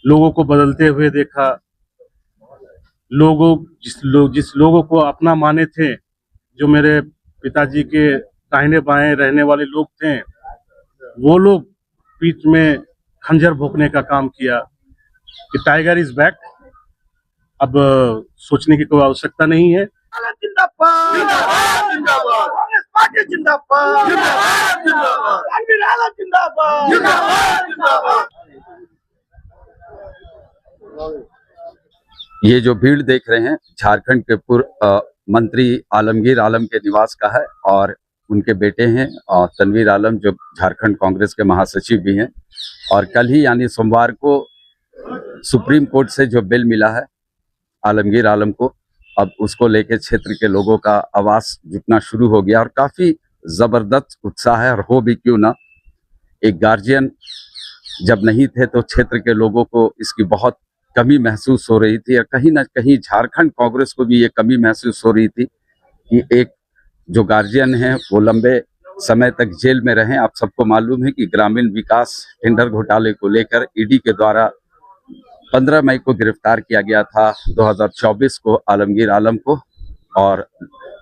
लोगों को बदलते हुए देखा। जिस लोगों को अपना माने थे, जो मेरे पिताजी के दाहिने बाएं रहने वाले लोग थे, वो लोग पीठ में खंजर भोंकने का काम किया कि टाइगर इज बैक। अब सोचने की कोई आवश्यकता नहीं है। जिंदाबाद जिंदाबाद जिंदाबाद कांग्रेस पार्टी जिंदाबाद जिंदाबाद जिंदाबाद रणवीर आलम जिंदाबाद जिंदाबाद जिंदाबाद। ये जो भीड़ देख रहे हैं झारखंड के पूर्व मंत्री आलमगीर आलम के निवास का है और उनके बेटे हैं और तनवीर आलम जो झारखंड कांग्रेस के महासचिव भी हैं। और कल ही यानी सोमवार को सुप्रीम कोर्ट से जो बिल मिला है आलमगीर आलम को, अब उसको लेके क्षेत्र के लोगों का आवाज जुटना शुरू हो गया और काफी जबरदस्त उत्साह है। और हो भी क्यों ना, एक गार्जियन जब नहीं थे तो क्षेत्र के लोगों को इसकी बहुत कमी महसूस हो रही थी और कहीं ना कहीं झारखंड कांग्रेस को भी ये कमी महसूस हो रही थी कि एक जो गार्जियन है वो लंबे समय तक जेल में रहे। आप सबको मालूम है कि ग्रामीण विकास टेंडर घोटाले को लेकर ईडी के द्वारा 15 मई को गिरफ्तार किया गया था 2024 को आलमगीर आलम को, और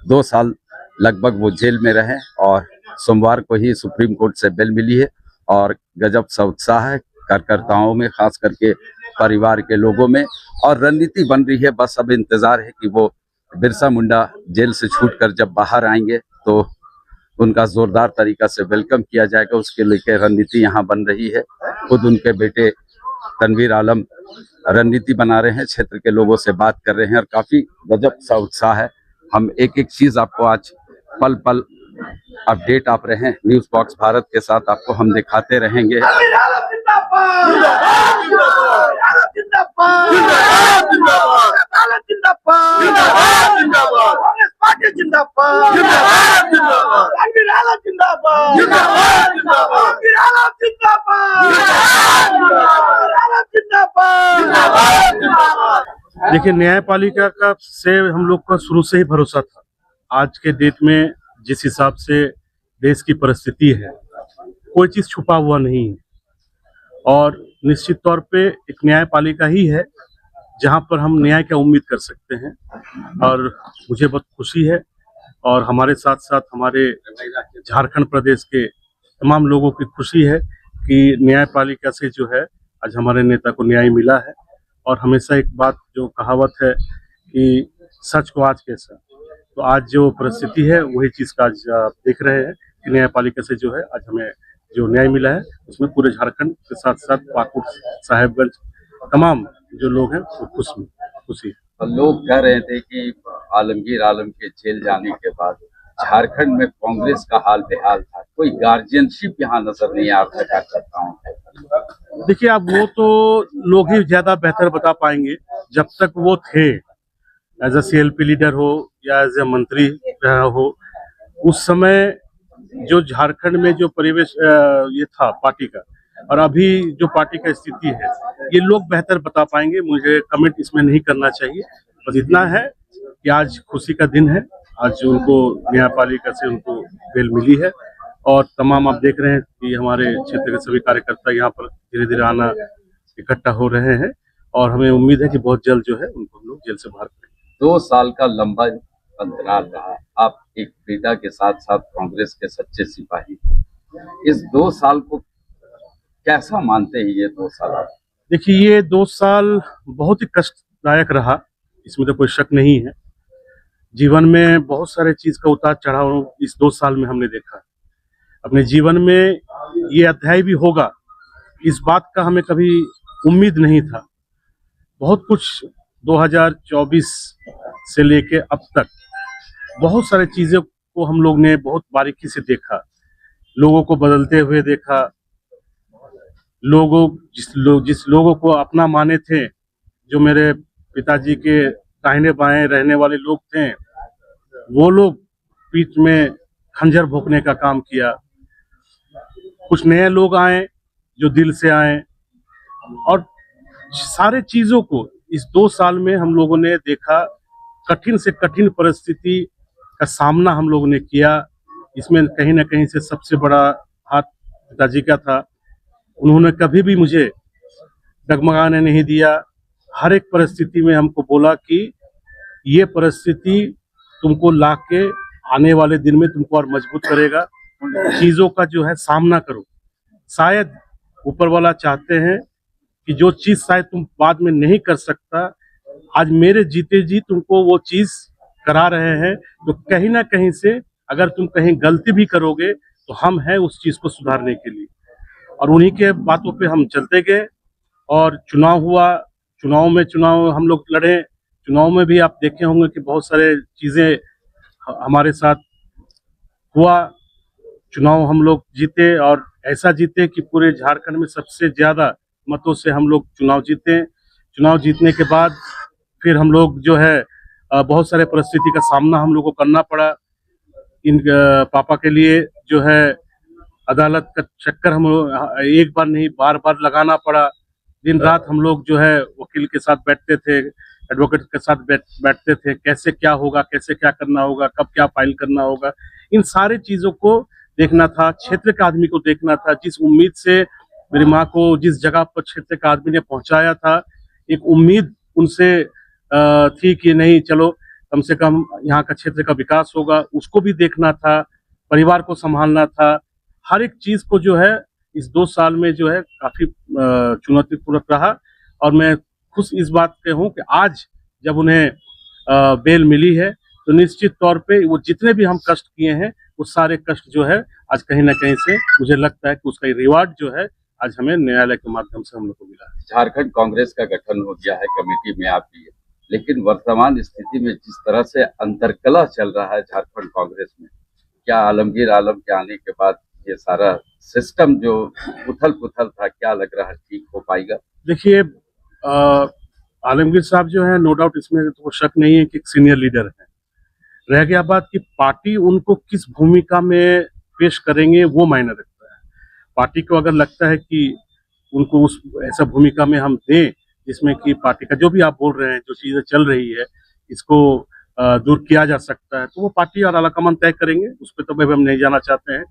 2 साल लगभग वो जेल में रहे और सोमवार को ही सुप्रीम कोर्ट से बेल मिली है। और गजब सा उत्साह है कार्यकर्ताओं में, खास करके परिवार के लोगों में, और रणनीति बन रही है। बस अब इंतजार है कि वो बिरसा मुंडा जेल से छूटकर जब बाहर आएंगे तो उनका जोरदार तरीका से वेलकम किया जाएगा। उसके लेकर रणनीति यहाँ बन रही है। खुद उनके बेटे तनवीर आलम रणनीति बना रहे हैं, क्षेत्र के लोगों से बात कर रहे हैं और काफी गजब सा उत्साह है। हम एक एक चीज आपको आज पल पल अपडेट आप रहे हैं न्यूज बॉक्स भारत के साथ आपको हम दिखाते रहेंगे। देखिए, न्यायपालिका का से हम लोग का शुरू से ही भरोसा था। आज के डेट में जिस हिसाब से देश की परिस्थिति है, कोई चीज छुपा हुआ नहीं है और निश्चित तौर पे एक न्यायपालिका ही है जहां पर हम न्याय का उम्मीद कर सकते हैं। और मुझे बहुत खुशी है और हमारे साथ साथ हमारे झारखंड प्रदेश के तमाम लोगों की खुशी है कि न्यायपालिका से जो है आज हमारे नेता को न्याय मिला है। और हमेशा एक बात जो कहावत है कि सच को आज कैसा, तो आज जो परिस्थिति है वही चीज का आज आप देख रहे हैं कि न्यायपालिका से जो है आज हमें जो न्याय मिला है उसमें पूरे झारखंड के साथ साथ पाकुड़, साहेबगंज, तमाम जो लोग हैं वो खुशी। लोग कह रहे थे कि आलमगीर आलम के जेल जाने के बाद झारखंड में कांग्रेस का हाल बेहाल था, कोई गार्जियनशिप यहाँ नजर नहीं आ रहा कार्यकर्ताओं को। देखिए, अब वो तो लोग ही ज्यादा बेहतर बता पाएंगे। जब तक वो थे एज ए CLP लीडर हो या एज ए मंत्री रहा हो, उस समय जो झारखंड में जो परिवेश ये था पार्टी का और अभी जो पार्टी का स्थिति है, ये लोग बेहतर बता पाएंगे। मुझे कमेंट इसमें नहीं करना चाहिए। बस इतना है कि आज खुशी का दिन है। आज उनको न्यायपालिका से उनको बेल मिली है और तमाम आप देख रहे हैं कि हमारे क्षेत्र के सभी कार्यकर्ता यहाँ पर धीरे धीरे आना इकट्ठा हो रहे हैं और हमें उम्मीद है कि बहुत जल्द जो है उनको हम लोग जेल से बाहर करेंगे। 2 साल का लंबा अंतराल रहा, आप एक पिता के साथ साथ कांग्रेस के सच्चे सिपाही, इस 2 साल को कैसा मानते हैं? ये 2 साल देखिए, ये 2 साल बहुत ही कष्टदायक रहा, इसमें तो कोई शक नहीं है। जीवन में बहुत सारे चीज का उतार चढ़ाव इस 2 साल में हमने देखा। अपने जीवन में ये अध्याय भी होगा, इस बात का हमें कभी उम्मीद नहीं था। बहुत कुछ 2024 से लेके अब तक बहुत सारे चीजों को हम लोग ने बहुत बारीकी से देखा, लोगों को बदलते हुए देखा। जिस लोगों को अपना माने थे, जो मेरे पिताजी के दाहिने बाएं रहने वाले लोग थे, वो लोग पीठ में खंजर भोंकने का काम किया। कुछ नए लोग आए जो दिल से आए और सारे चीजों को इस 2 साल में हम लोगों ने देखा। कठिन से कठिन परिस्थिति का सामना हम लोगों ने किया। इसमें कहीं ना कहीं से सबसे बड़ा हाथ पिताजी का था उन्होंने कभी भी मुझे डगमगाने नहीं दिया। हर एक परिस्थिति में हमको बोला कि ये परिस्थिति तुमको लाके आने वाले दिन में तुमको और मजबूत करेगा, चीजों का जो है सामना करो। शायद ऊपर वाला चाहते हैं कि जो चीज शायद तुम बाद में नहीं कर सकता, आज मेरे जीते जी तुमको वो चीज करा रहे हैं। तो कहीं ना कहीं से अगर तुम कहीं गलती भी करोगे तो हम हैं उस चीज को सुधारने के लिए। और उन्हीं के बातों पे हम चलते गए और चुनाव हुआ। चुनाव हम लोग लड़े। चुनाव में भी आप देखे होंगे कि बहुत सारे चीजें हमारे साथ हुआ। चुनाव हम लोग जीते और ऐसा जीते कि पूरे झारखंड में सबसे ज्यादा मतों से हम लोग चुनाव जीते। चुनाव जीतने के बाद फिर हम लोग जो है बहुत सारे परिस्थिति का सामना हम लोग को करना पड़ा। इन पापा के लिए जो है अदालत का चक्कर हम एक बार नहीं बार बार लगाना पड़ा। दिन रात हम लोग जो है वकील के साथ बैठते थे, एडवोकेट के साथ बैठते थे, कैसे क्या होगा, कैसे क्या करना होगा, कब क्या फाइल करना होगा। इन सारी चीजों को देखना था, क्षेत्र के आदमी को देखना था। जिस उम्मीद से मेरी माँ को जिस जगह पर क्षेत्र के आदमी ने पहुंचाया था, एक उम्मीद उनसे थी कि नहीं चलो कम से कम यहाँ का क्षेत्र का विकास होगा, उसको भी देखना था, परिवार को संभालना था। हर एक चीज को जो है इस 2 साल में जो है काफी चुनौतीपूर्ण रहा। और मैं खुश इस बात पे हूँ कि आज जब उन्हें बेल मिली है तो निश्चित तौर पे वो जितने भी हम कष्ट किए हैं वो सारे कष्ट जो है आज कहीं ना कहीं से मुझे लगता है कि उसका रिवार्ड जो है आज हमें न्यायालय के माध्यम से हम लोग को मिला है। झारखंड कांग्रेस का गठन हो गया है, कमेटी में आप भी है, लेकिन वर्तमान स्थिति में जिस तरह से अंतरकलह चल रहा है झारखंड कांग्रेस में, क्या आलमगीर आलम के आने के बाद ये सारा सिस्टम जो उथल पुथल था, क्या लग रहा है ठीक हो पाएगा? देखिए आलमगीर साहब जो है नो डाउट इसमें तो शक नहीं है कि एक सीनियर लीडर है। रह गया बात कि पार्टी उनको किस भूमिका में पेश करेंगे वो मायने रखता है। पार्टी को अगर लगता है कि उनको उस ऐसा भूमिका में हम दें जिसमें कि पार्टी का जो भी आप बोल रहे हैं, जो चीजें चल रही है, इसको दूर किया जा सकता है, तो वो पार्टी और आलाकमान तय करेंगे। उस पर तो हम नहीं जाना चाहते हैं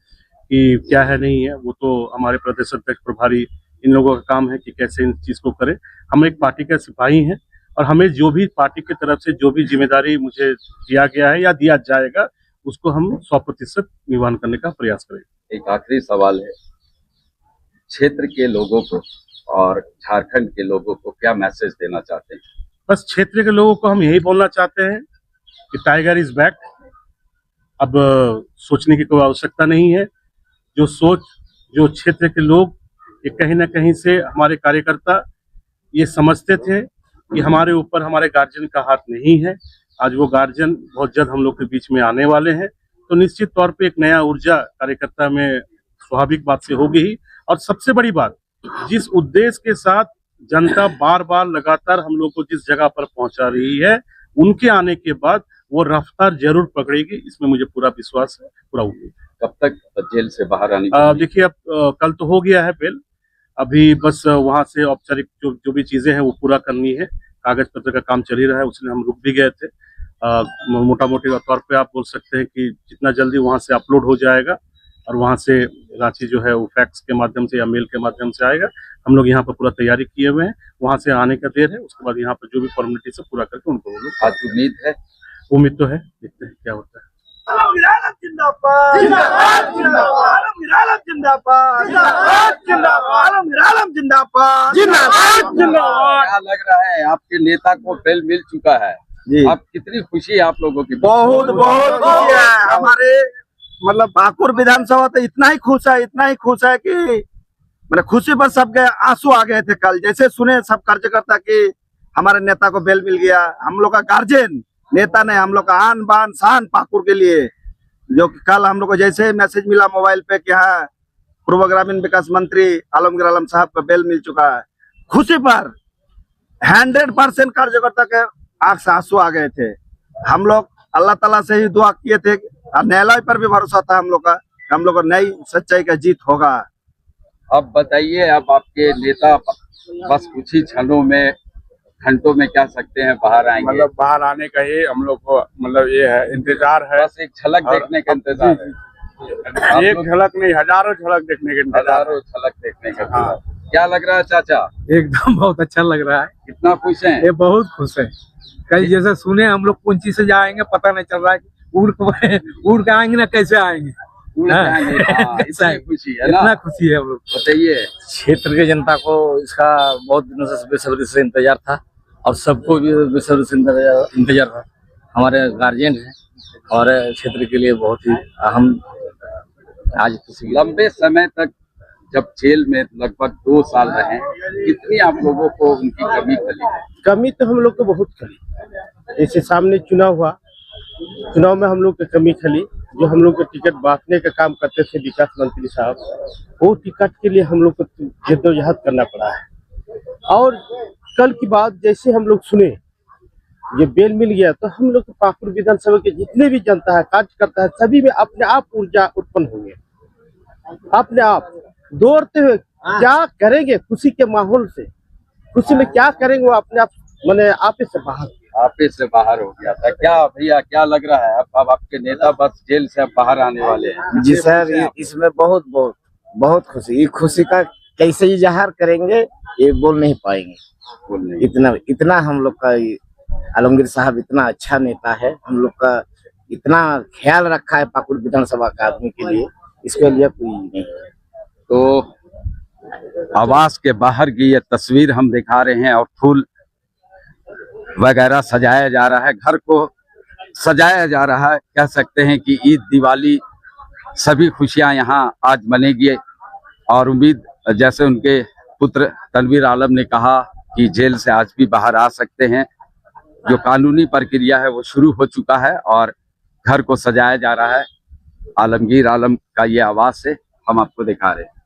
कि क्या है नहीं है। वो तो हमारे प्रदेश अध्यक्ष प्रभारी इन लोगों का काम है कि कैसे इन चीज को करें। हम एक पार्टी के सिपाही हैं और हमें जो भी पार्टी की तरफ से जो भी जिम्मेदारी मुझे दिया गया है या दिया जाएगा उसको हम 100% निभान करने का प्रयास करेंगे। एक आखिरी सवाल है, क्षेत्र के लोगों को और झारखंड के लोगों को क्या मैसेज देना चाहते हैं? बस क्षेत्र के लोगों को हम यही बोलना चाहते हैं कि टाइगर इज बैक। अब सोचने की कोई आवश्यकता नहीं है। जो क्षेत्र के लोग ये कहीं ना कहीं से हमारे कार्यकर्ता ये समझते थे कि हमारे ऊपर हमारे गार्जियन का हाथ नहीं है। आज वो गार्जियन बहुत जल्द हम लोग के बीच में आने वाले हैं, तो निश्चित तौर पे एक नया ऊर्जा कार्यकर्ता में स्वाभाविक बात से होगी ही। और सबसे बड़ी बात, जिस उद्देश्य के साथ जनता बार बार लगातार हम लोग को जिस जगह पर पहुंचा रही है, उनके आने के बाद वो रफ्तार जरूर पकड़ेगी, इसमें मुझे पूरा विश्वास है, पूरा उम्मीद है। कब तक जेल से बाहर आने? देखिए अब कल तो हो गया है बेल, अभी बस वहां से औपचारिक जो भी चीजें हैं वो पूरा करनी है। कागज पत्र का काम चल ही रहा है, उसने हम रुक भी गए थे। मोटा मोटी तौर पे आप बोल सकते हैं कि जितना जल्दी वहां से अपलोड हो जाएगा और वहां से रांची जो है वो फैक्स के माध्यम से या मेल के माध्यम से आएगा। हम लोग यहाँ पर पूरा तैयारी किए हुए हैं, वहां से आने का देर है। उसके बाद यहाँ पर जो भी फॉर्मेलिटी से पूरा करके उनको हम लोग आज उम्मीद है, उम्मीद तो है, देखते हैं क्या होता है। आलमगीर आलम जिंदाबाद जिंदाबाद जिंदाबाद आलमगीर आलम जिंदाबाद जिंदाबाद जिंदाबाद आलमगीर आलम जिंदाबाद जिंदाबाद जिंदाबाद। क्या लग रहा है आपके नेता को बेल मिल चुका है जी, आप कितनी खुशी है आप लोगों की? बहुत बहुत खुशी है। हमारे मतलब पाकुड़ विधानसभा तो इतना ही खुश है कि मतलब खुशी पर सबके आंसू आ गए थे। कल जैसे सुने सब कार्यकर्ता कि हमारे नेता को बेल मिल गया। हम लोग का गार्जियन नेता ने हम लोग का आन बान शान पाकुड़ के लिए, जो कि कल हम लोग को जैसे मैसेज मिला मोबाइल पे कि हाँ पूर्व ग्रामीण विकास मंत्री आलमगीर आलम साहब का बेल मिल चुका है, खुशी पर 100% कार्यकर्ता के आंख से आंसू आ गए थे। हम लोग अल्लाह ताला से ही दुआ किए थे और न्यायालय पर भी भरोसा था हम लोग का, हम लोग को नई सच्चाई का जीत होगा। अब बताइए, अब आपके नेता बस कुछ ही क्षणों में, घंटों में कह सकते हैं बाहर आएंगे? मतलब बाहर आने का ही हम लोग को मतलब ये है, इंतजार है। बस एक झलक देखने का इंतजार है। एक झलक नहीं, हजारों झलक देखने के इंतजार है। हजारों झलक देखने का मिला। क्या लग रहा है चाचा? एकदम बहुत अच्छा लग रहा है। कितना खुश हैं? ये बहुत खुश है। कल जैसे सुने हम लोग कुंची से जाएंगे, पता नहीं चल रहा है कि उड़ के आएंगे ना, कैसे आएंगे। उड़ हाँ। जाएंगे। हाँ, ऐसा इसमें है। खुशी है ना? इतना खुशी है हम लोग। बताइए। क्षेत्र के जनता को इसका बहुत दिनों से बेसब्री से इंतजार था और सबको भी बेसब्री से इंतजार था। हमारे गार्जियन हैं और क्षेत्र के लिए बहुत ही अहम आज खुशी। लंबे समय तक जब जेल में लगभग 2 साल रहे, कितनी आप लोगों को उनकी कमी खली? कमी तो हम लोग को बहुत खली। जैसे सामने चुनाव हुआ, चुनाव में हम लोग की कमी खली। जो हम लोग को टिकट बांटने का काम करते थे विकास मंत्री साहब, वो टिकट के लिए हम लोग को जद्दोजहद करना पड़ा है। और कल की बात जैसे हम लोग सुने ये बेल मिल गया, तो हम लोग पाकुड़ विधानसभा के जितने भी जनता है, कार्यकर्ता है, सभी में अपने आप ऊर्जा उत्पन्न होंगे। अपने आप दौड़ते हुए क्या करेंगे, खुशी के माहौल से, खुशी में क्या करेंगे वो अपने आप मैंने आपे से बाहर। आपे से बाहर हो गया था क्या भैया? क्या लग रहा है? अब आपके नेता बस जेल से अब बाहर आने वाले हैं। जी सर, इसमें बहुत बहुत बहुत खुशी। ये खुशी का कैसे इजहार करेंगे ये बोल नहीं पाएंगे। बोलने इतना हम लोग का आलमगीर साहब इतना अच्छा नेता है, हम लोग का इतना ख्याल रखा है पाकुड़ विधानसभा का आदमी के लिए, इसके लिए कोई नहीं। तो आवास के बाहर की ये तस्वीर हम दिखा रहे हैं और फूल वगैरह सजाया जा रहा है, घर को सजाया जा रहा है। कह सकते हैं कि ईद, दिवाली, सभी खुशियां यहाँ आज मनेगी। और उम्मीद, जैसे उनके पुत्र तनवीर आलम ने कहा कि जेल से आज भी बाहर आ सकते हैं। जो कानूनी प्रक्रिया है वो शुरू हो चुका है और घर को सजाया जा रहा है। आलमगीर आलम का ये आवास है, हम आपको दिखा रहे हैं।